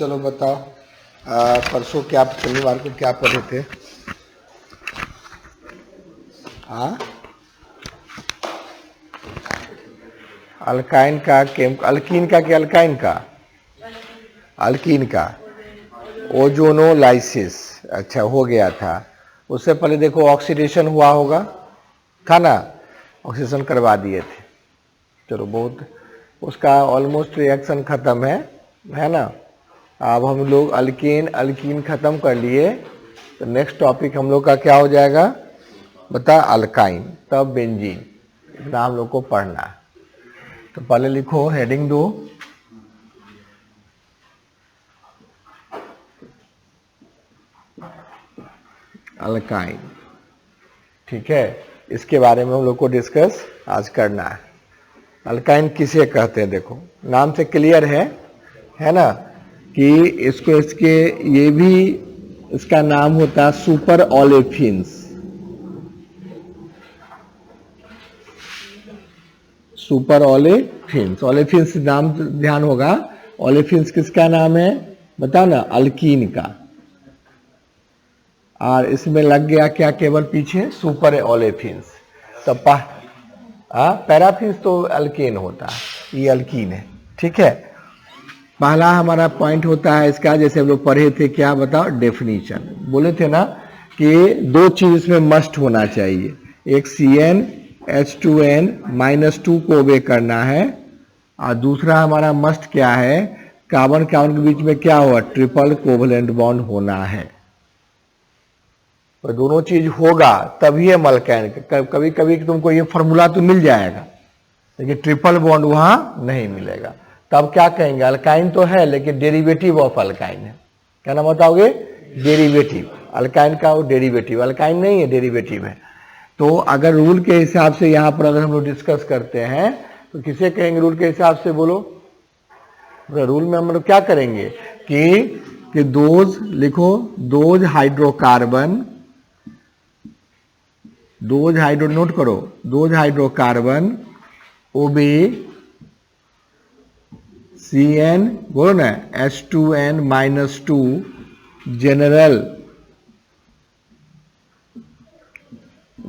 चलो बताओ, परसों क्या, शनिवार को क्या पढ़े थे? हाँ, अल्काइन का अल्कीन का कि अल्काइन का? अल्कीन का ओजोनोलाइसिस। अच्छा, हो गया था। उससे पहले देखो ऑक्सीडेशन हुआ होगा, था ना? ऑक्सीडेशन करवा दिए थे। चलो, बहुत उसका ऑलमोस्ट रिएक्शन खत्म है ना? अब हम लोग अल्केन अल्कीन खत्म कर लिए, तो नेक्स्ट टॉपिक हम लोग का क्या हो जाएगा बता? अल्काइन, तब बेंजीन। इतना हम लोग को पढ़ना है। तो पहले लिखो, हेडिंग दो, अल्काइन। ठीक है, इसके बारे में हम लोग को डिस्कस आज करना है। अल्काइन किसे कहते हैं? देखो नाम से क्लियर है ना, कि इसको इसके ये भी इसका नाम होता है super olefins. Super olefins, olefins नाम ध्यान होगा। ओलेफिन्स किसका नाम है बताओ ना? अल्कीन का। और इसमें लग गया क्या केवल पीछे? Super olefins. तो पैराफिन्स तो अल्केन होता है, ये अल्कीन है। ठीक है, पहला हमारा पॉइंट होता है इसका, जैसे हम लोग पढ़े थे, क्या बताओ? डेफिनेशन। बोले थे ना कि दो चीज इसमें मस्ट होना चाहिए, एक CnH2n-2 को ओबे करना है, और दूसरा हमारा मस्ट क्या है? कार्बन कार्बन के बीच में क्या हुआ? ट्रिपल कोवलेंट बॉन्ड होना है। तो दोनों चीज होगा तभी है अल्काइन। कभी कभी तुमको ये फॉर्मूला तो मिल जाएगा, लेकिन ट्रिपल बॉन्ड वहां नहीं मिलेगा। तब क्या कहेंगे? अल्काइन तो है लेकिन डेरिवेटिव ऑफ अल्काइन है। क्या नाम बताओगे? डेरिवेटिव। अल्काइन का वो डेरिवेटिव, अल्काइन नहीं है, डेरिवेटिव है। तो अगर रूल के हिसाब से यहां पर अगर हम लोग डिस्कस करते हैं तो किसे कहेंगे रूल के हिसाब से? बोलो। रूल में हम लोग क्या करेंगे कि दोज लिखो, those hydrocarbon, those hydro note करो, दोज हाइड्रोकार्बन ओबे Cn, बोलो ना, H2n-2 जनरल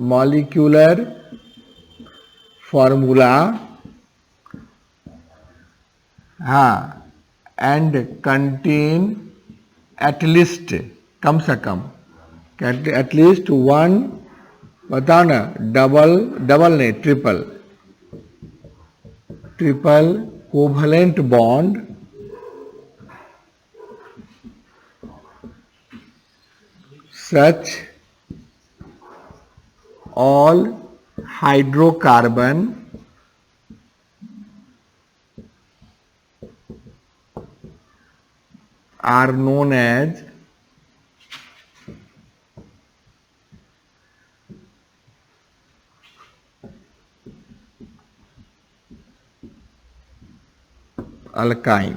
मॉलिक्यूलर फॉर्मूला, हाँ, एंड कंटेन एटलीस्ट, कम से कम एटलीस्ट वन, बताओ ना, डबल नहीं, triple covalent bond such all hydrocarbon are known as alkyne.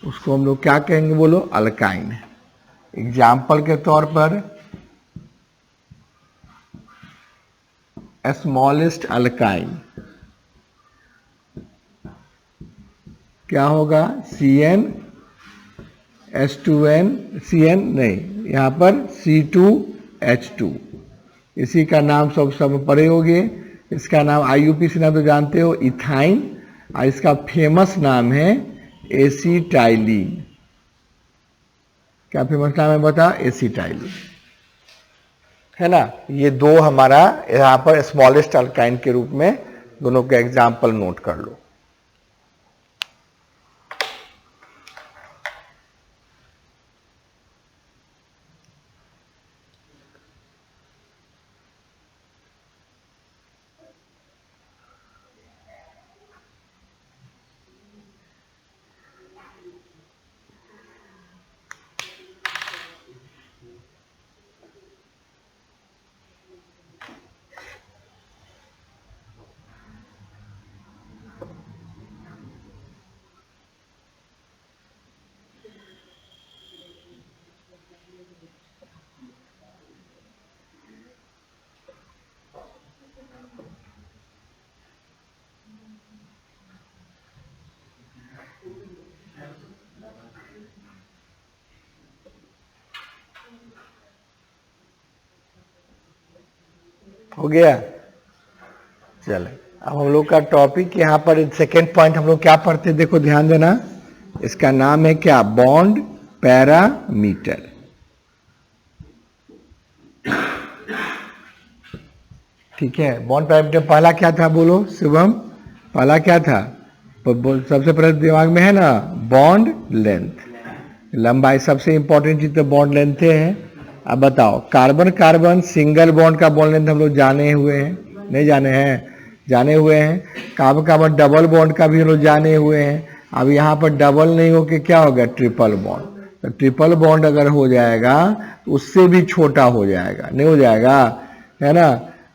उसको हम लोग क्या कहेंगे? बोलो, अल्काइन। एग्जाम्पल के तौर पर स्मॉलेस्ट अल्काइन क्या होगा? CnH2n, Cn नहीं, यहां पर C2H2। इसी का नाम सब पढ़े होगे। इसका नाम IUPAC नाम तो जानते हो, इथाइन, और इसका फेमस नाम है एसीटाइलिन। क्या फेमस नाम है बता? एसीटाइलिन, है ना? ये दो हमारा यहां पर स्मॉलेस्ट अल्काइन के रूप में दोनों के एग्जाम्पल नोट कर लो। हो गया। चले अब हम लोग का टॉपिक यहाँ पर सेकेंड पॉइंट हम लोग क्या पढ़ते, देखो ध्यान देना, इसका नाम है क्या, बॉन्ड पैरामीटर। ठीक है, बॉन्ड पैरामीटर पहला क्या था बोलो शुभम, पहला क्या था, सबसे पहले दिमाग में है ना, बॉन्ड लेंथ, लंबाई, सबसे इंपॉर्टेंट चीज तो बॉन्ड लेंथ है। अब बताओ, कार्बन कार्बन सिंगल बॉन्ड का बॉन्ड लेंथ हम लोग जाने हुए हैं, नहीं जाने हैं, जाने हुए हैं। कार्बन कार्बन डबल बॉन्ड का भी हम लोग जाने हुए हैं। अब यहाँ पर डबल नहीं हो के क्या हो गया, ट्रिपल बॉन्ड। तो ट्रिपल बॉन्ड अगर हो जाएगा तो उससे भी छोटा हो जाएगा, नहीं हो जाएगा, है ना।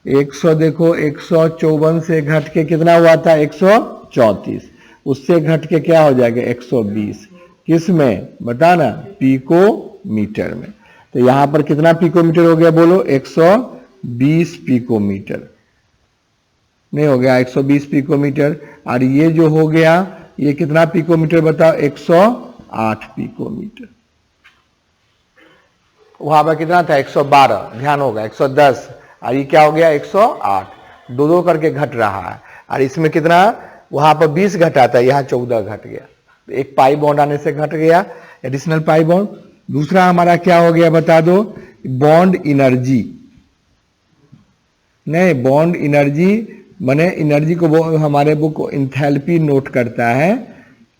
100 देखो 154 से घट के कितना हुआ था, 134, उससे घट के क्या हो जाएगा 120, किस में बता ना, पिको मीटर में। तो यहां पर कितना पिकोमीटर हो गया बोलो, 120 पिकोमीटर, नहीं हो गया 120 पिकोमीटर। और ये जो हो गया ये कितना पिकोमीटर बताओ, 108 पिकोमीटर। वहां पर कितना था 112, ध्यान होगा 110, और ये क्या हो गया 108, दो दो करके घट रहा है। और इसमें कितना, वहां पर 20 घटा था, यहाँ 14 घट गया, एक पाई बॉन्ड आने से घट गया, एडिशनल पाई बॉन्ड। दूसरा हमारा क्या हो गया बता दो, बॉन्ड एनर्जी, नहीं बॉन्ड एनर्जी माने एनर्जी को हमारे बुक इंथैल्पी नोट करता है,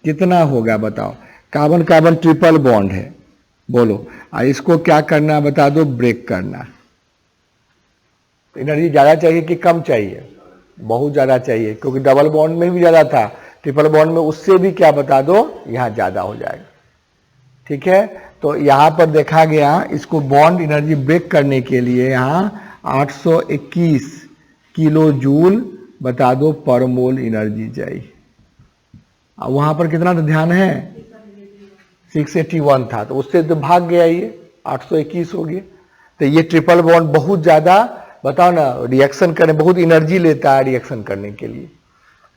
कितना होगा बताओ। कार्बन कार्बन ट्रिपल बॉन्ड है बोलो, और इसको क्या करना बता दो, ब्रेक करना। एनर्जी ज्यादा चाहिए कि कम चाहिए, बहुत ज्यादा चाहिए, क्योंकि डबल बॉन्ड में भी ज्यादा था, ट्रिपल बॉन्ड में उससे भी क्या बता दो, यहां ज्यादा हो जाएगा। ठीक है, तो यहां पर देखा गया इसको बॉन्ड एनर्जी ब्रेक करने के लिए यहां 821 किलो जूल बता दो पर मोल एनर्जी चाहिए। अब वहां पर कितना तो ध्यान है, 681 था, तो उससे तो भाग गया, ये 821 हो गया। तो ये ट्रिपल बॉन्ड बहुत ज्यादा बताओ ना रिएक्शन करने, बहुत एनर्जी लेता है रिएक्शन करने के लिए।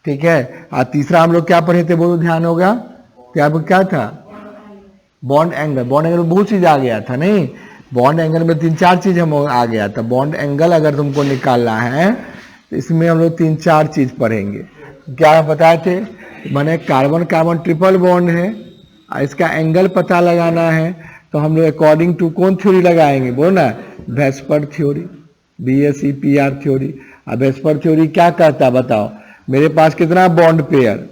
ठीक है, और तीसरा हम लोग क्या पढ़े थे बोलो, ध्यान होगा, क्या था, बॉन्ड एंगल। बॉन्ड एंगल में बहुत चीज आ गया था, नहीं बॉन्ड एंगल में 3-4 चीज हम आ गया था। बॉन्ड एंगल अगर तुमको निकालना है तो इसमें हम लोग 3-4 चीज पढ़ेंगे। क्या बताए थे, माने कार्बन कार्बन ट्रिपल बॉन्ड है, इसका एंगल पता लगाना है, तो हम लोग अकॉर्डिंग टू कौन थ्योरी लगाएंगे बोलो ना, वेस्पर थ्योरी, BSEPR थ्योरी। अब वेस्पर थ्योरी क्या कहता बताओ, मेरे पास कितना बॉन्ड पेयर,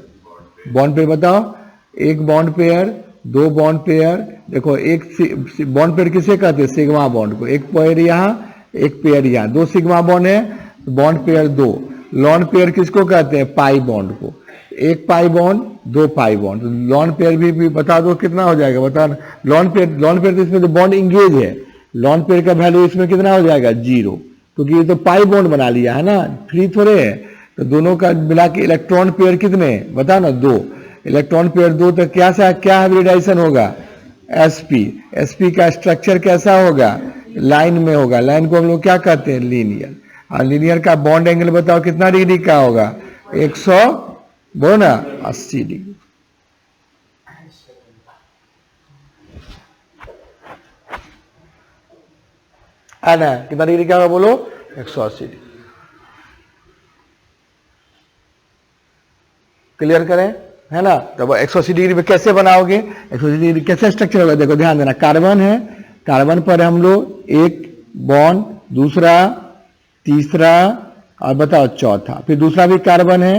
बॉन्ड पेयर बताओ, एक बॉन्ड पेयर, दो बॉन्ड पेयर, देखो एक बॉन्ड पेयर किसे कहते हैं, सिग्मा बॉन्ड को, एक पेयर यहाँ एक पेयर यहाँ, दो सिग्मा बॉन्ड है तो बॉन्ड पेयर दो। लॉन पेयर किसको कहते हैं, पाई बॉन्ड को, एक पाई बॉन्ड दो पाई बॉन्ड। तो लॉन पेयर भी बता दो कितना हो जाएगा बता, लॉन पेयर तो इसमें तो बॉन्ड इंगेज है, लॉन पेयर का वैल्यू इसमें कितना हो जाएगा 0, क्योंकि ये तो पाई बॉन्ड बना लिया है ना, फ्री थोड़े है। तो दोनों का मिला के इलेक्ट्रॉन पेयर कितने बता ना, 2 इलेक्ट्रॉन पेयर 2, तो क्या हाइब्रिडाइजेशन होगा, sp का स्ट्रक्चर कैसा होगा, लाइन में होगा, लाइन को हम लोग क्या कहते हैं, लीनियर। और लीनियर का बॉन्ड एंगल बताओ कितना डिग्री का होगा, 100 बोलो ना 80 डिग्री। है ना, कितना डिग्री का होगा बोलो, 180 डिग्री। क्लियर करें, है ना। तो 180 डिग्री पे कैसे बनाओगे, 180 डिग्री कैसे स्ट्रक्चर होगा, देखो ध्यान देना, कार्बन है, कार्बन पर हम लोग एक बॉन्ड, दूसरा, तीसरा और बताओ चौथा, फिर दूसरा भी कार्बन है,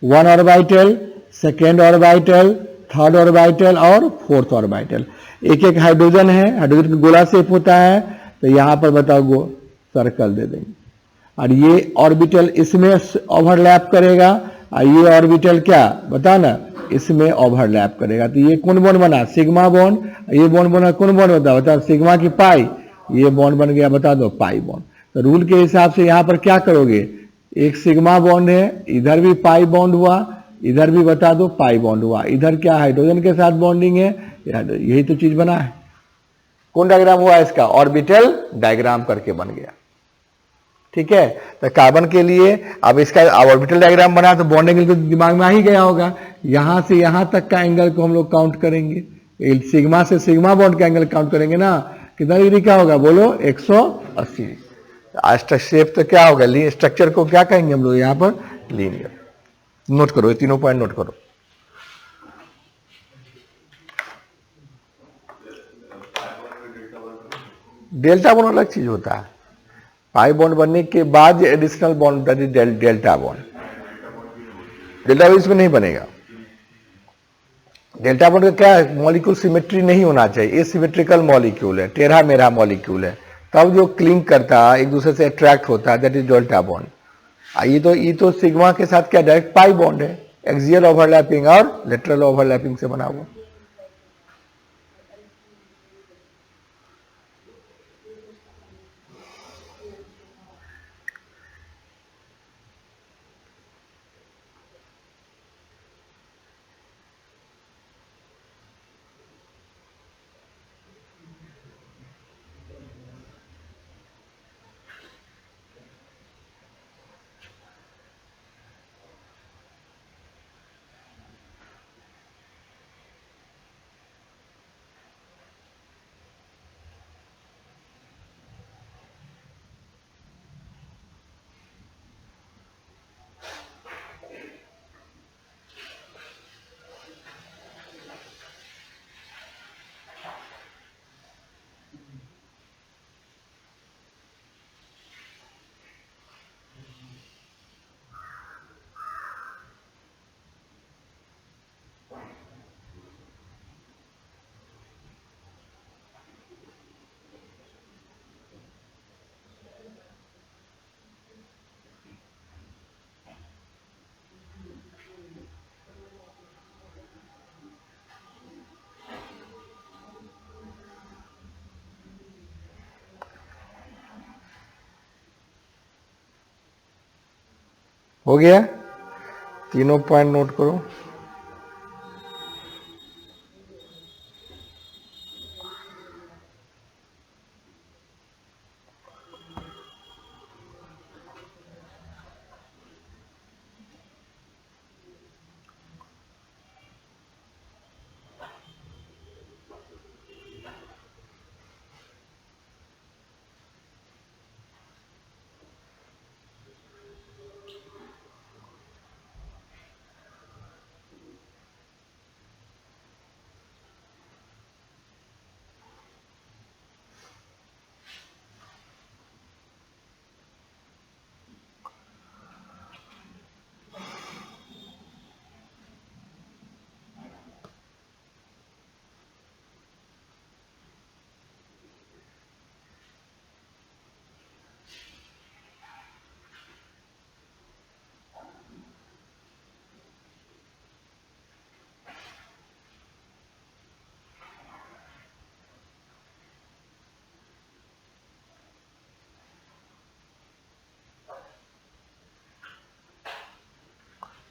1 orbital, second orbital, third orbital और फोर्थ ऑर्बिटल। एक एक हाइड्रोजन है, हाइड्रोजन का गोला शेप होता है, तो यहां पर बताओ सर्कल दे देंगे। और ये ऑर्बिटल इसमें ओवरलैप करेगा, और ये ऑर्बिटल क्या बता ना, इसमें ओवरलैप करेगा। तो ये कौन बॉन्ड बना, सिग्मा बॉन्ड, ये बॉन्ड बना कौन बॉन्ड बता, सिग्मा की पाई, ये बॉन्ड बन गया बता दो पाई बॉन्ड। तो रूल के हिसाब से यहां पर क्या करोगे, एक सिग्मा बॉन्ड है, इधर भी पाई बॉन्ड हुआ, इधर भी बता दो पाई बॉन्ड हुआ, इधर क्या हाइड्रोजन के साथ बॉन्डिंग है, यही तो चीज बना है। कौन डायग्राम हुआ इसका, ऑर्बिटल डायग्राम करके बन गया। ठीक है, तो कार्बन के लिए अब इसका ऑर्बिटल डायग्राम बना तो बॉन्ड एंगल तो दिमाग में आ ही गया होगा, यहां से यहां तक का एंगल को हम लोग काउंट करेंगे, सिग्मा से सिग्मा बॉन्ड का एंगल काउंट करेंगे ना, कितना डिग्री का होगा बोलो, 180। शेप तो क्या होगा, स्ट्रक्चर को क्या कहेंगे हम लोग यहाँ पर, लीनियर। नोट करो, ये तीनों पॉइंट नोट करो। डेल्टा बॉन्ड अलग चीज होता है, पाई बॉन्ड बनने के बाद एडिशनल बॉन्ड होता है डेल्टा बॉन्ड। डेल्टा बॉन्ड इसमें नहीं बनेगा। डेल्टा बॉन्ड का क्या है, मॉलिक्यूल सिमेट्री नहीं होना चाहिए, ये सिमेट्रिकल मॉलिक्यूल है, टेढ़ा मेढ़ा मॉलिक्यूल है, तब जो क्लिंग करता है एक दूसरे से अट्रैक्ट होता है, दैट इज डेल्टा बॉन्ड। ये तो सिग्मा के साथ क्या डायरेक्ट पाई बॉन्ड है, एक्सियल ओवरलैपिंग और लेटरल ओवरलैपिंग से बना हुआ। हो गया, तीनों पॉइंट नोट करो।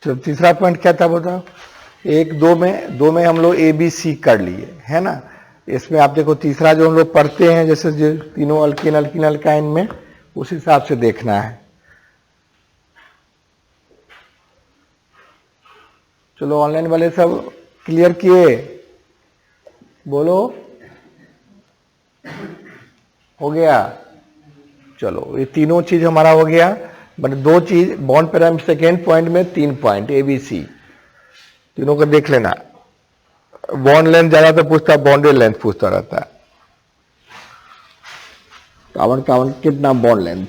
तो तीसरा पॉइंट क्या था बताओ, दो में हम लोग ए बी सी कर लिए है ना। इसमें आप देखो तीसरा जो हम लोग पढ़ते हैं, जैसे जो तीनों अल्कीन अल्कीन अल्काइन में, उस हिसाब से देखना है। चलो ऑनलाइन वाले सब क्लियर किए, बोलो हो गया। चलो ये तीनों चीज हमारा हो गया, बट दो चीज बॉन्ड पैरामीटर सेकेंड पॉइंट में 3 पॉइंट ए बी सी तीनों को देख लेना। बॉन्ड लेंथ ज्यादा तो पूछता, बॉन्डेड लेंथ पूछता रहता है। कार्बन कितना बॉन्ड लेंथ,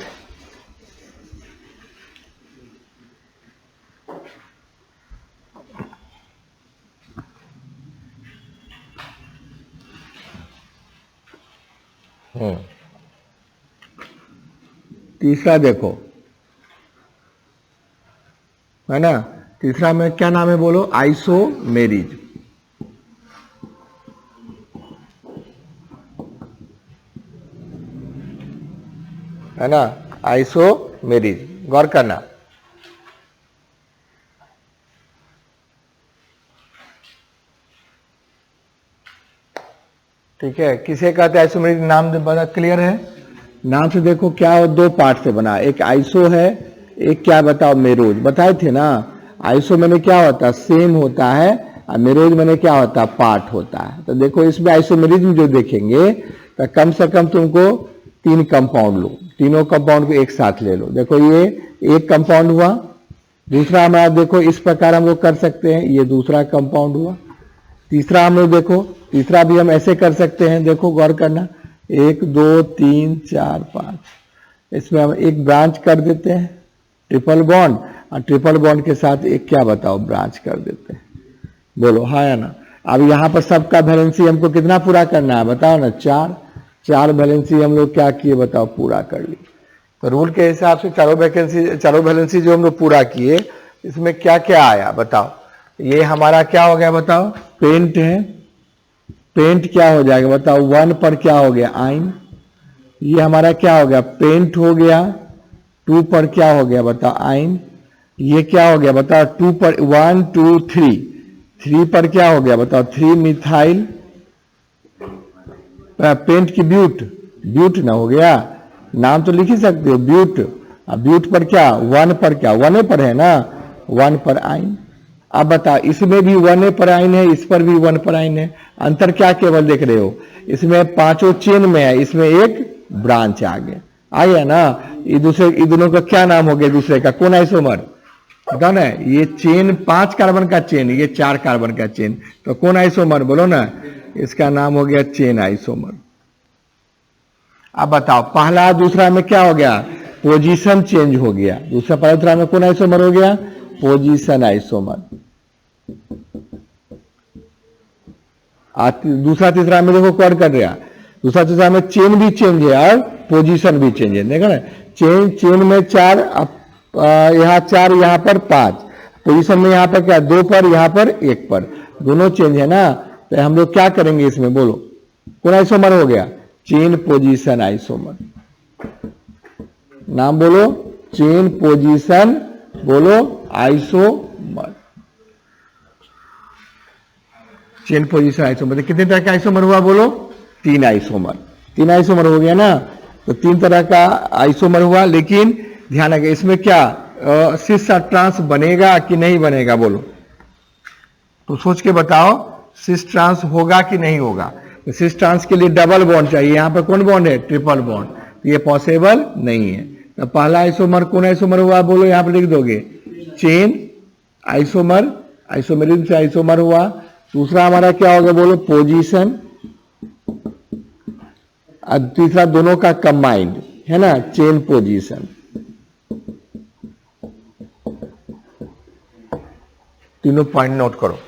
तीसरा देखो है ना, तीसरा में क्या नाम है बोलो, आइसोमेरिज। है ना, आइसोमेरिज, गौर करना। ठीक है, किसे कहते हैं आइसोमेरिज, नाम बता, क्लियर है। नाम से देखो क्या हो, दो पार्ट से बना, एक आइसो है, एक क्या बताओ मेरोज, बताए थे ना। आइसो मैंने क्या होता है, सेम होता है, और मेरोज मैंने क्या होता है, पार्ट होता है। तो देखो इसमें आइसोमेरिज्म जो देखेंगे तो कम से कम तुमको 3 कंपाउंड लो, तीनों कंपाउंड को एक साथ ले लो। देखो ये एक कंपाउंड हुआ, दूसरा हमारा देखो इस प्रकार हम लोग कर सकते हैं, ये दूसरा कंपाउंड हुआ। तीसरा हम लोग देखो, तीसरा भी हम ऐसे कर सकते हैं, देखो गौर करना, 1 2 3 4 5, इसमें हम एक ब्रांच कर देते हैं ट्रिपल बॉन्ड, और ट्रिपल बॉन्ड के साथ एक क्या बताओ ब्रांच कर देते हैं। बोलो हाँ या ना। अब यहाँ पर सबका वैलेंसी हमको कितना पूरा करना है बताओ ना, 4 वैलेंसी हम लोग क्या किए बताओ, पूरा कर लिए। तो रूल के हिसाब से चारों वैलेंसी जो हम लोग पूरा किए, इसमें क्या क्या आया बताओ। ये हमारा क्या हो गया बताओ, पेंट है, पेंट क्या हो जाएगा बताओ, 1 पर क्या हो गया आइन। ये हमारा क्या हो गया, पेंट हो गया, 2 पर क्या हो गया बताओ आइन। ये क्या हो गया बताओ, 2 पर 1 2 3 पर क्या हो गया बताओ, 3 मिथाइल, पेंट की ब्यूट ना हो गया, नाम तो लिख ही सकते हो ब्यूट। ब्यूट पर क्या, 1 पर क्या, 1 पर है ना, 1 पर आइन। अब बता, इसमें भी 1 पर आइन है, इस पर भी 1 पर आइन है। अंतर क्या केवल देख रहे हो, इसमें पांचों चेन में है, इसमें एक ब्रांच आ गया ना। ये दोनों का क्या नाम हो गया दूसरे का, कौन आइसोमर डन है। ये चेन 5 कार्बन का चेन, ये 4 कार्बन का चेन, तो कौन आइसोमर बोलो ना, इसका नाम हो गया चेन आइसोमर। अब बताओ पहला दूसरा में क्या हो गया, पोजीशन चेंज हो गया। दूसरा पहला दूसरा में कौन आइसोमर हो गया, पोजीशन आइसोमर। दूसरा तीसरा में देखो कौन कर रहा, दूसरा तीसरा में चेन भी चेंज है और पोजीशन भी चेंज है। देखो ना, चेन में 4, यहाँ 4 यहाँ पर 5, पोजीशन में यहाँ पर क्या 2 पर, यहाँ पर 1 पर, दोनों चेंज है ना। तो हम लोग क्या करेंगे इसमें बोलो, कौन आइसोमर हो गया, चेन पोजीशन आइसोमर। नाम बोलो, चेन पोजीशन बोलो आइसोमर, चेन पोजीशन आइसोमर। कितने तरह का आइसोमर हुआ बोलो, 3 आइसोमर, 3 आइसोमर हो गया ना। तो 3 तरह का आइसोमर हुआ, लेकिन ध्यान रखिए इसमें क्या सिस ट्रांस बनेगा कि नहीं बनेगा बोलो, तो सोच के बताओ सिस ट्रांस होगा कि नहीं होगा। तो सिस ट्रांस के लिए डबल बॉन्ड चाहिए, यहां पर कौन बॉन्ड है, ट्रिपल बॉन्ड, तो ये पॉसिबल नहीं है। तो पहला आइसोमर कौन आइसोमर हुआ बोलो, यहां पर लिख दोगे चेन आइसोमर, आइसोमेरिज्म से आइसोमर हुआ। दूसरा हमारा क्या होगा बोलो, पोजीशन, और तीसरा दोनों का कंबाइंड है ना, चेन पोजीशन। तीनों पॉइंट नोट करो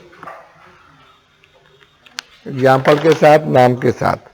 एग्जाम्पल के साथ, नाम के साथ।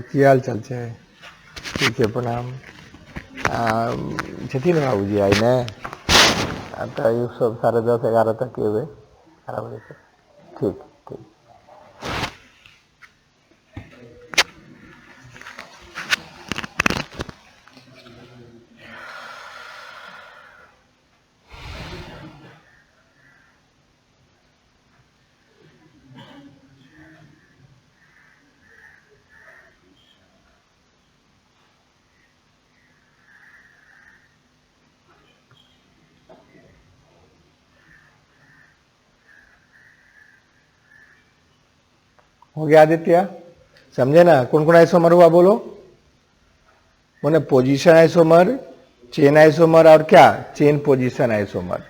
की हाल चाल छै, ठीक है प्रणाम। छथिन बाबूजी आई ने, तो ये सब 10:30 11 तक एबे, 11 बजे तक, ठीक ठीक। हो गया आदित्य, समझे ना, कौन कौन आइसोमर हुआ बोलो, बोले पोजीशन आइसोमर, चेन आइसोमर और क्या, चेन पोजीशन आइसोमर।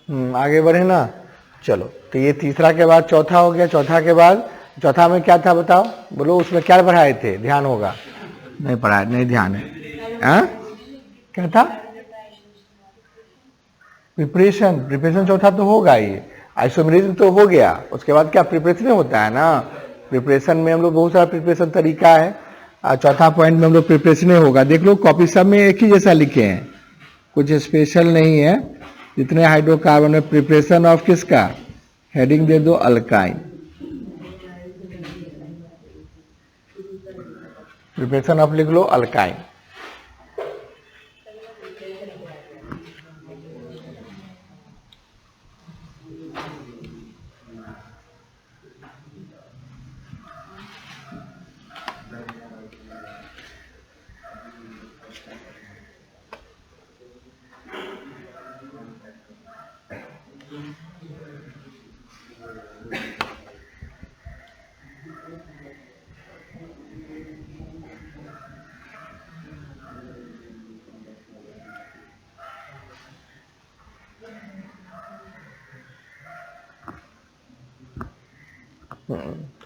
आगे बढ़े ना। चलो तो ये तीसरा के बाद चौथा हो गया। चौथा के बाद चौथा में क्या था बताओ, बोलो उसमें क्या पढ़ाए थे, ध्यान होगा। नहीं पढ़ाया, नहीं ध्यान है। क्या था? प्रिपरेशन। प्रिपरेशन चौथा तो होगा ही। आइसोमेरिज्म तो हो गया, उसके बाद क्या प्रिपरेशन होता है ना। प्रिपरेशन में हम लोग बहुत सारा प्रिपरेशन तरीका है। चौथा पॉइंट में हम लोग प्रिपरेशन होगा। देख लो कॉपी सब में एक ही जैसा लिखे हैं, कुछ स्पेशल नहीं है। जितने हाइड्रोकार्बन में प्रिपरेशन ऑफ किसका, हेडिंग दे दो अल्काइन। प्रिपरेशन ऑफ लिख लो अल्काइन।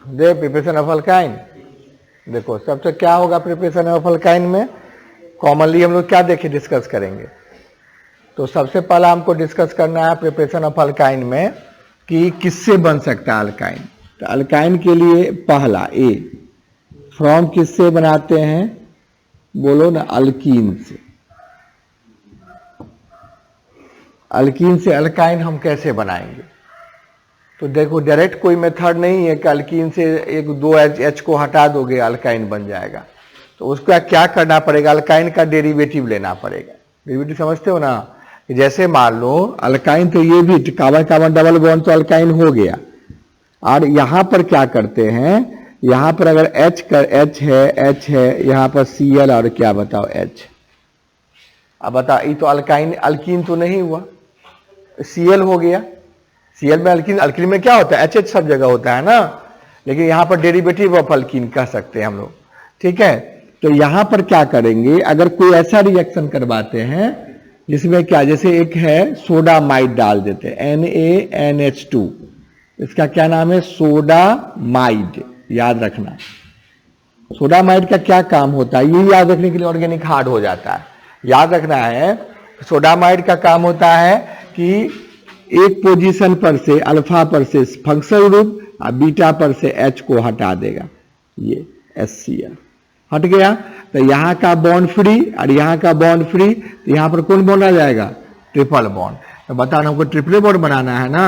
दे प्रिपरेशन ऑफ अल्काइन। देखो सबसे क्या होगा प्रिपरेशन ऑफ अल्काइन में, कॉमनली हम लोग क्या देखे डिस्कस करेंगे। तो सबसे पहला हमको डिस्कस करना है प्रिपरेशन ऑफ अल्काइन में कि किससे बन सकता है अल्काइन। तो अल्काइन के लिए पहला ए, फ्रॉम किससे बनाते हैं, बोलो ना अल्कीन से। अल्कीन से अल्काइन हम कैसे बनाएंगे। तो देखो डायरेक्ट कोई मेथड नहीं है कि अल्कीन से एक दो एच को हटा दोगे अल्काइन बन जाएगा। तो उसका क्या करना पड़ेगा, अल्काइन का डेरिवेटिव लेना पड़ेगा। डेरिवेटिव समझते हो ना, जैसे मान लो अल्काइन, तो ये भी कार्बन कार्बन डबल बॉन्ड तो अल्काइन हो गया। और यहां पर क्या करते हैं, यहां पर अगर H है, यहां पर Cl और क्या बताओ H। अब बता, ये तो अल्काइन अल्कीन तो नहीं हुआ, Cl हो गया। Cl में अल्कीन, अल्कीन में क्या होता है HH सब जगह होता है ना, लेकिन यहां पर डेरिवेटिव ऑफ अल्कीन कह सकते हैं हम लोग। ठीक है, तो यहां पर क्या करेंगे, अगर कोई ऐसा रिएक्शन करवाते हैं जिसमें क्या, जैसे एक है सोडामाइड डाल देते हैं NaNH2, इसका क्या नाम है सोडामाइड, याद रखना। सोडामाइड का क्या काम होता है, ये याद रखने के लिए ऑर्गेनिक हार्ड हो जाता है। याद रखना है सोडामाइड का काम होता है कि एक पोजीशन पर से अल्फा पर से फंक्शनल ग्रुप और बीटा पर से H को हटा देगा, ये HCl हट गया। तो यहाँ का बॉन्ड फ्री और यहाँ का बॉन्ड फ्री, तो यहाँ पर कौन बॉन्ड आ जाएगा, ट्रिपल बॉन्ड। तो बताओ हमको ट्रिपल बॉन्ड बनाना है ना,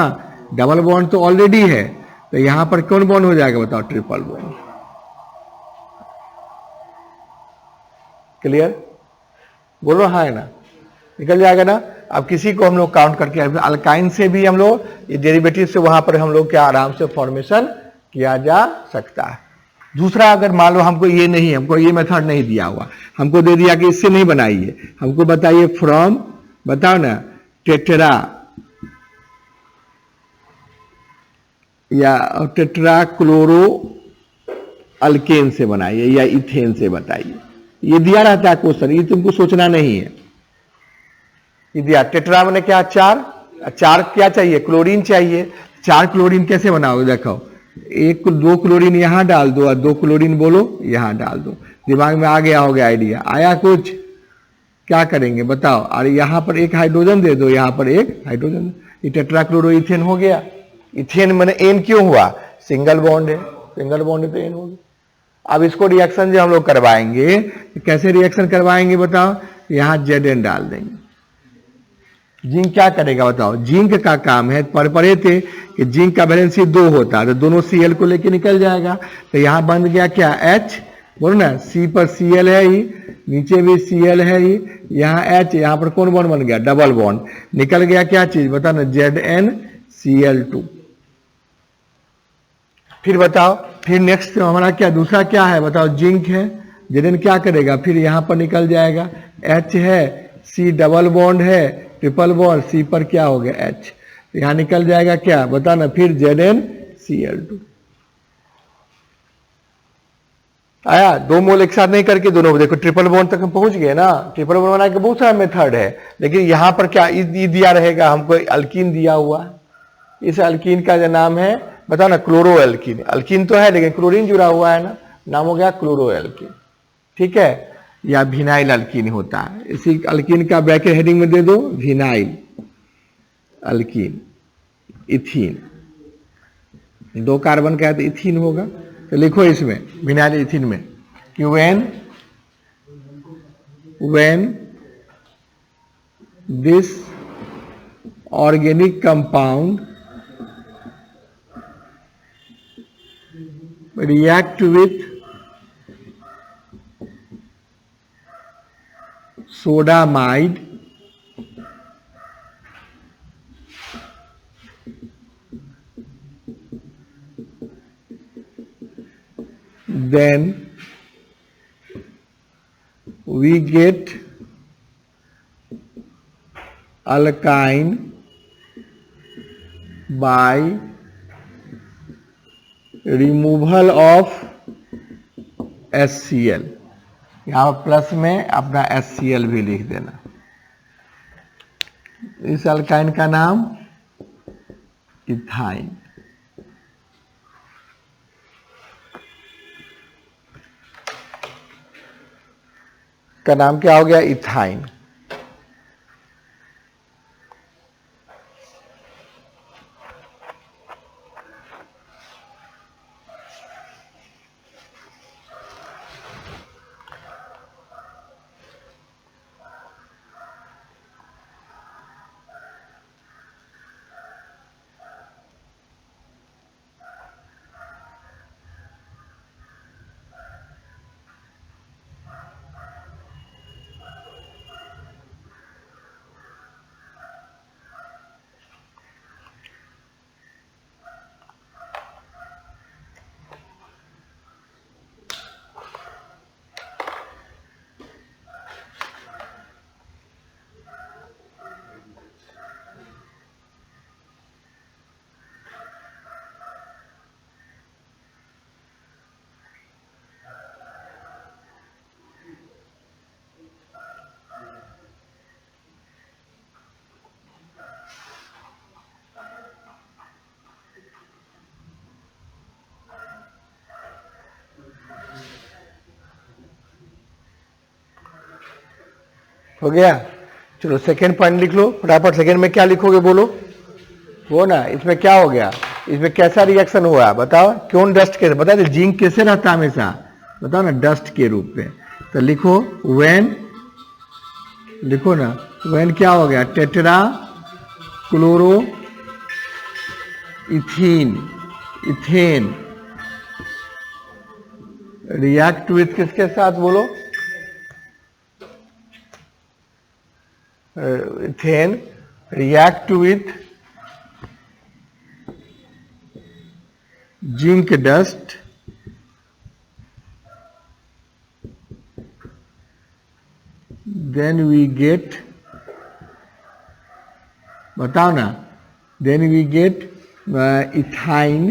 डबल बॉन्ड तो ऑलरेडी है, तो यहाँ पर कौन बॉन्ड हो जाएगा बताओ, ट्रिपल बॉन्ड। क्लियर, बोलो हाँ है ना, निकल जाएगा ना। अब किसी को हम लोग काउंट करके अल्काइन से भी हम लोग ये डेरिवेटिव से वहां पर हम लोग क्या आराम से फॉर्मेशन किया जा सकता है। दूसरा, अगर मान लो हमको ये नहीं, हमको ये मेथड नहीं दिया हुआ, हमको दे दिया कि इससे नहीं बनाइए, हमको बताइए फ्रॉम, बताओ ना टेट्रा या टेट्रा क्लोरो अल्केन से बनाइए या इथेन से बताइए। ये दिया रहता है क्वेश्चन, ये तुमको सोचना नहीं है। ये दिया टेट्रा मैंने क्या, चार क्या चाहिए, क्लोरीन चाहिए। 4 क्लोरीन कैसे बनाओगे, देखो एक दो क्लोरीन यहां डाल दो और 2 क्लोरीन बोलो यहां डाल दो। दिमाग में आ गया होगा आइडिया, आया कुछ, क्या करेंगे बताओ। और यहां पर एक हाइड्रोजन दे दो, यहां पर एक हाइड्रोजन, ये टेट्रा क्लोरो इथेन हो गया। इथेन मैंने एन क्यों हुआ, सिंगल बॉन्ड है, सिंगल बॉन्ड है तो एन हो गया। अब इसको रिएक्शन जो हम लोग करवाएंगे, कैसे रिएक्शन करवाएंगे बताओ, यहां Zn डाल देंगे। जिंक क्या करेगा बताओ, जिंक का काम है, पढ़े थे कि जिंक का वैलेंसी 2 होता है, तो दोनों Cl को लेके निकल जाएगा। तो यहां बन गया क्या H, बोलो ना C पर Cl है ही, नीचे भी Cl है ही, यहाँ H, यहाँ पर कौन बॉन्ड बन गया, डबल बॉन्ड, निकल गया क्या चीज बताओ ना, ZnCl2। फिर बताओ, फिर नेक्स्ट हमारा क्या, दूसरा क्या है बताओ, जिंक है, Zn क्या करेगा, फिर यहां पर निकल जाएगा H है, C डबल बॉन्ड है, ट्रिपल बॉन्ड, C पर क्या हो गया H, यहां निकल जाएगा क्या बता ना, फिर ZnCl2। आया। 2 मोल एक साथ नहीं करके दोनों, देखो ट्रिपल बॉन्ड तक हम पहुंच गए ना। ट्रिपल बॉन्ड बना के बहुत सारा मेथड है, लेकिन यहां पर क्या ई दिया रहेगा हमको, अल्कीन दिया हुआ है। इस अल्कीन का जो नाम है बताओ ना, क्लोरो एल्कीन। अल्कीन तो है लेकिन क्लोरीन जुड़ा हुआ है ना, नाम हो गया क्लोरो एल्कीन, ठीक है। या विनाइल अल्कीन होता है। इसी अल्कीन का ब्रैकेट हेडिंग में दे दो, विनाइल अल्कीन। इथीन, 2 कार्बन का है तो इथीन होगा। तो लिखो इसमें विनाइल इथीन में कि when this organic compound react with sodamide, then we get alkyne by removal of HCl। यहां प्लस में अपना HCl भी लिख देना। इस अल्काइन का नाम इथाइन। का नाम क्या हो गया, इथाइन। हो गया। चलो सेकेंड पॉइंट लिख लो फटाफट। सेकेंड में क्या लिखोगे बोलो, वो ना इसमें क्या हो गया, इसमें कैसा रिएक्शन हुआ बताओ। क्यों डस्ट के, बता दे जिंक कैसे रहता है हमेशा, बताओ ना, डस्ट के रूप में। तो लिखो व्हेन, लिखो ना व्हेन क्या हो गया, tetra chloro ethene, ethane react with किसके साथ बोलो, ethane react with zinc dust then we get, बताओ ना, then we get ethyne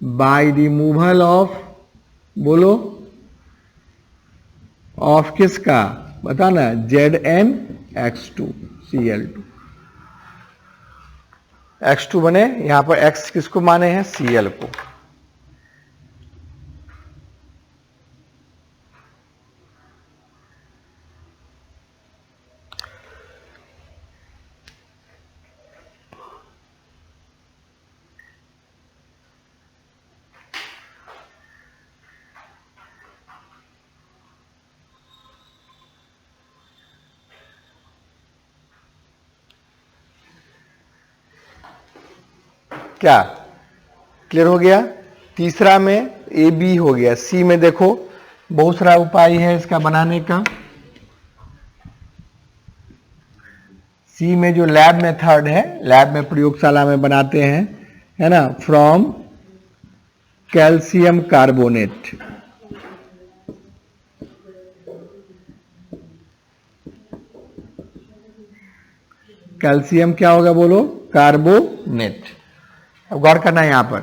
by removal of, बोलो, ऑफ किसका, बता ना, ZnX2 Cl2। X2 बने, यहां पर X किसको माने हैं, Cl को। क्या क्लियर हो गया। तीसरा में AB हो गया। C में देखो बहुत सारा उपाय है इसका बनाने का। C में जो लैब मेथड है, लैब में प्रयोगशाला में बनाते हैं, है ना, फ्रॉम कैल्शियम कार्बोनेट, कैल्शियम क्या होगा बोलो, कार्बोनेट। अब गौर करना है यहां पर,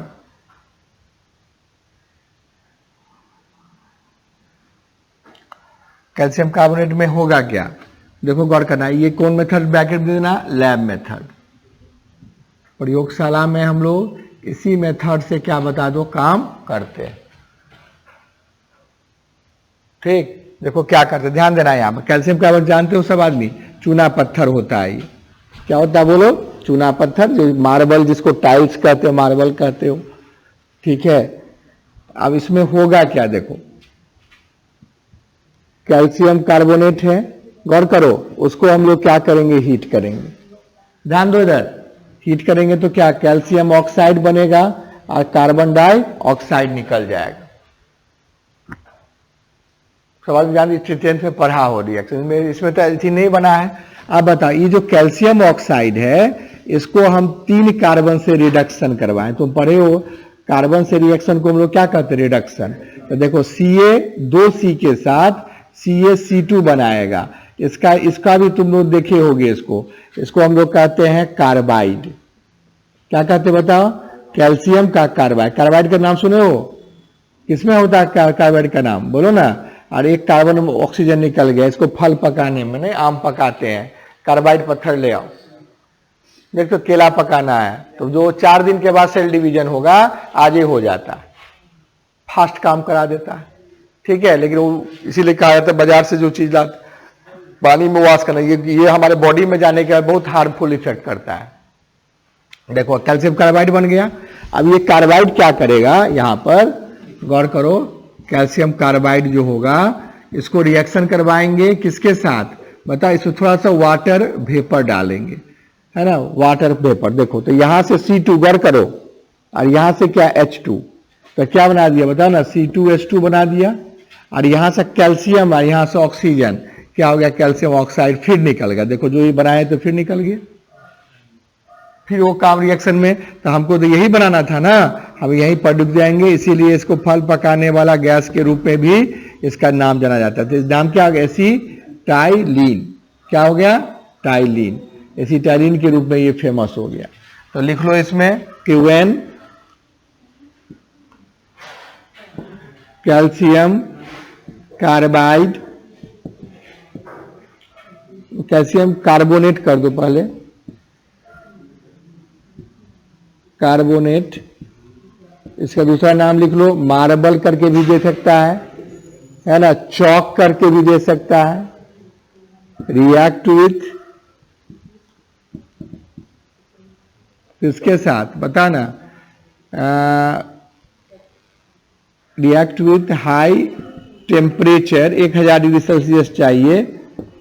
कैल्शियम कार्बोनेट में होगा क्या, देखो गौर करना, ये कौन मेथड ब्रैकेट में देना, लैब मेथड। प्रयोगशाला में हम लोग इसी मेथड से क्या बता दो काम करते हैं। ठीक, देखो क्या करते, ध्यान देना यहाँ पर। कैल्शियम कार्बोनेट जानते हो सब आदमी, चूना पत्थर होता है ये। क्या होता है बोलो, चूना पत्थर, जो मार्बल, जिसको टाइल्स कहते हो, मार्बल कहते हो। ठीक है, अब इसमें होगा क्या, देखो कैल्शियम कार्बोनेट है, गौर करो, उसको हम लोग क्या करेंगे, हीट करेंगे। ध्यान दो इधर, हीट करेंगे तो क्या, कैल्शियम ऑक्साइड बनेगा और कार्बन डाइऑक्साइड निकल जाएगा। सवाल जान टेंथ में पढ़ा हो रिएक्शन में, इसमें तो ऐसी नहीं बना है। अब बताओ, ये जो कैल्शियम ऑक्साइड है, इसको हम 3 कार्बन से रिडक्शन करवाएं। तुम पढ़े हो कार्बन से रिएक्शन को हम लोग क्या कहते हैं, रिडक्शन। तो देखो Ca2C के साथ CaC2 बनाएगा, इसका भी तुम लोग देखे होगे। इसको हम लोग कहते हैं कार्बाइड। क्या कहते हैं बताओ, कैल्शियम का कार्बाइड। कार्बाइड का नाम सुने हो, किसमें होता है कार्बाइड का नाम, बोलो ना। और एक कार्बन ऑक्सीजन निकल गया, इसको फल पकाने में, नहीं आम पकाते हैं, कार्बाइड पत्थर ले आओ। देख तो केला पकाना है, तो जो 4 दिन के बाद सेल डिवीजन होगा, आज ही हो जाता है, फास्ट काम करा देता है। ठीक है, लेकिन वो इसीलिए कहा जाता है बाजार से जो चीज लाते पानी में वॉश करना, ये हमारे बॉडी में जाने के बाद बहुत हार्मफुल इफेक्ट करता है। देखो कैल्शियम कार्बाइड बन गया। अब ये कार्बाइड क्या करेगा, यहां पर गौर करो, कैल्शियम कार्बाइड जो होगा, इसको रिएक्शन करवाएंगे किसके साथ, बता, इसमें थोड़ा सा वाटर वेपर डालेंगे, है ना, वाटर वेपर। देखो तो यहां से C2 गौर करो, और यहां से क्या H2, तो क्या बना दिया बताओ ना, C2H2 बना दिया। और यहां से कैल्शियम और यहां से ऑक्सीजन, क्या हो गया, कैल्शियम ऑक्साइड फिर निकल गया। देखो जो ये बनाए तो फिर निकल गया, फिर वो काम रिएक्शन में। तो हमको तो यही बनाना था ना, हम यही पर डूब जाएंगे। इसीलिए इसको फल पकाने वाला गैस के रूप में भी इसका नाम जाना जाता है। तो इस नाम क्या हो गया, एसीटाइलिन। क्या हो गया, टाइलिन, एसीटाइलिन के रूप में ये फेमस हो गया। तो लिख लो इसमें कि when calcium carbide, calcium carbonate कर दो पहले, कार्बोनेट, इसका दूसरा नाम लिख लो, मार्बल करके भी दे सकता है ना, चौक करके भी दे सकता है। रिएक्ट विथ, इसके साथ बताना, react with high temperature, 1000 degree Celsius चाहिए,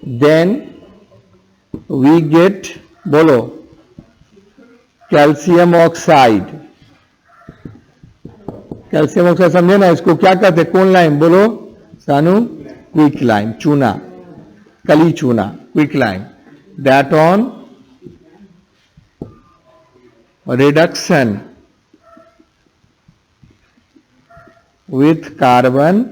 देन वी गेट, बोलो, कैल्शियम ऑक्साइड। कैल्शियम ऑक्साइड समझे ना, इसको क्या कहते हैं, कौन लाइम, बोलो सानू, क्विक लाइम, चूना, कली चूना, quick lime. That on reduction with carbon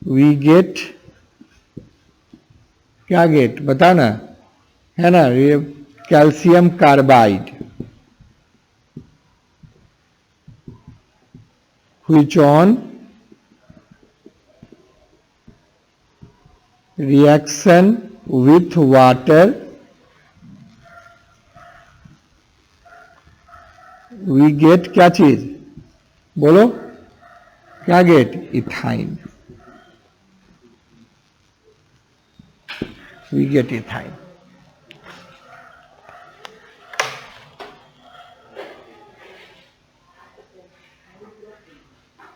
we get, क्या गेट बता ना, है ना, ये calcium carbide, which on reaction with water we get, क्या चीज बोलो, क्या get, ethyne, we get ethyne.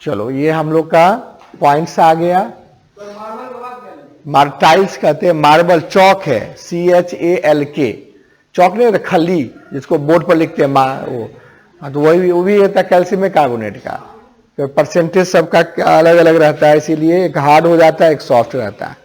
चलो ये हम लोग का पॉइंट्स आ गया। टाइल्स कहते हैं, मार्बल चौक है, CHALK, चौक नहीं, खली जिसको बोर्ड पर लिखते हैं वो, हाँ, तो वो भी रहता है कैल्शियम कार्बोनेट का। तो परसेंटेज सबका अलग अलग रहता है, इसीलिए एक हार्ड हो जाता है, एक सॉफ्ट रहता है।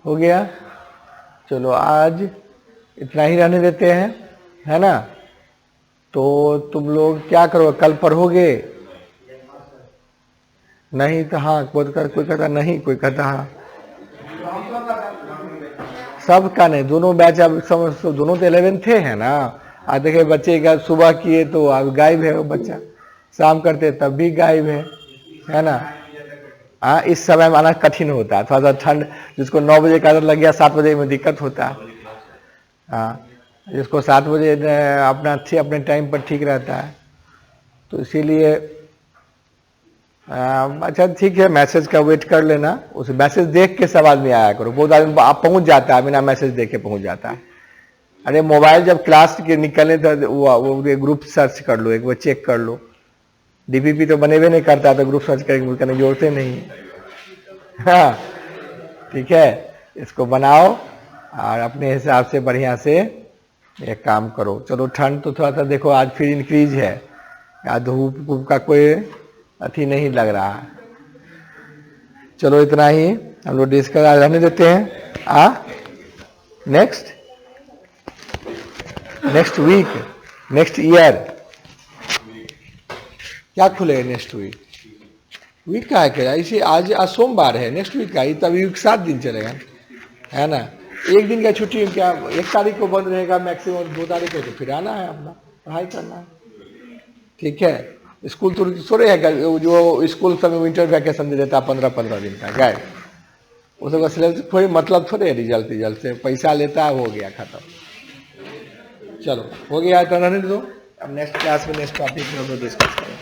हो गया, चलो आज इतना ही रहने देते हैं, है ना। तो तुम लोग क्या करोगे, कल पढ़ोगे? नहीं तो हाँ, कोई कहता नहीं, कोई कहता हाँ। सबका नहीं, दोनों बैच अब समझ, दोनों तो 11 थे है ना। आज देखे बच्चे का सुबह किए तो अब गायब है वो बच्चा, शाम करते तब भी गायब है ना। हाँ, इस समय में आना कठिन होता है, थोड़ा सा ठंड, जिसको 9 बजे का आदत लग गया 7 बजे में दिक्कत होता है। हाँ, जिसको 7 बजे अपने टाइम पर ठीक रहता है, तो इसीलिए अच्छा ठीक है, मैसेज का वेट कर लेना, उस मैसेज देख के सब आदमी आया करो। बहुत आदमी आप पहुंच जाता है, बिना मैसेज देखे पहुंच जाता है। अरे मोबाइल जब क्लास के निकलने तो वो ग्रुप सर्च कर लो, एक बार चेक कर लो। डीपीपी तो बने हुए नहीं करता, तो ग्रुप सर्च करके जोड़ते नहीं। हाँ ठीक है, इसको बनाओ और अपने हिसाब से बढ़िया से एक काम करो। चलो ठंड तो थोड़ा सा देखो आज फिर इंक्रीज है, या धूप का कोई अथी नहीं लग रहा है। चलो इतना ही हम लोग डिस्कस रहने देते हैं। नेक्स्ट वीक, नेक्स्ट ईयर क्या खुलेगा? नेक्स्ट वीक का है क्या? इसे आज सोमवार है, नेक्स्ट वीक का ये तभी 7 दिन चलेगा है ना। एक दिन का छुट्टी क्या, 1 तारीख को बंद रहेगा मैक्सिमम, 2 तारीख को तो फिर आना है, अपना पढ़ाई करना है। ठीक है, स्कूल तो थोड़े है, जो स्कूल समय विंटर वैकेशन दे देता 15-15 दिन का गए, उसका सिलेबस कोई मतलब थोड़े है। रिजल्ट से पैसा लेता है, हो गया खत्म। चलो हो गया तो रहने दो, अब नेक्स्ट क्लास में नेक्स्ट टॉपिक में हम लोग डिस्कस करें।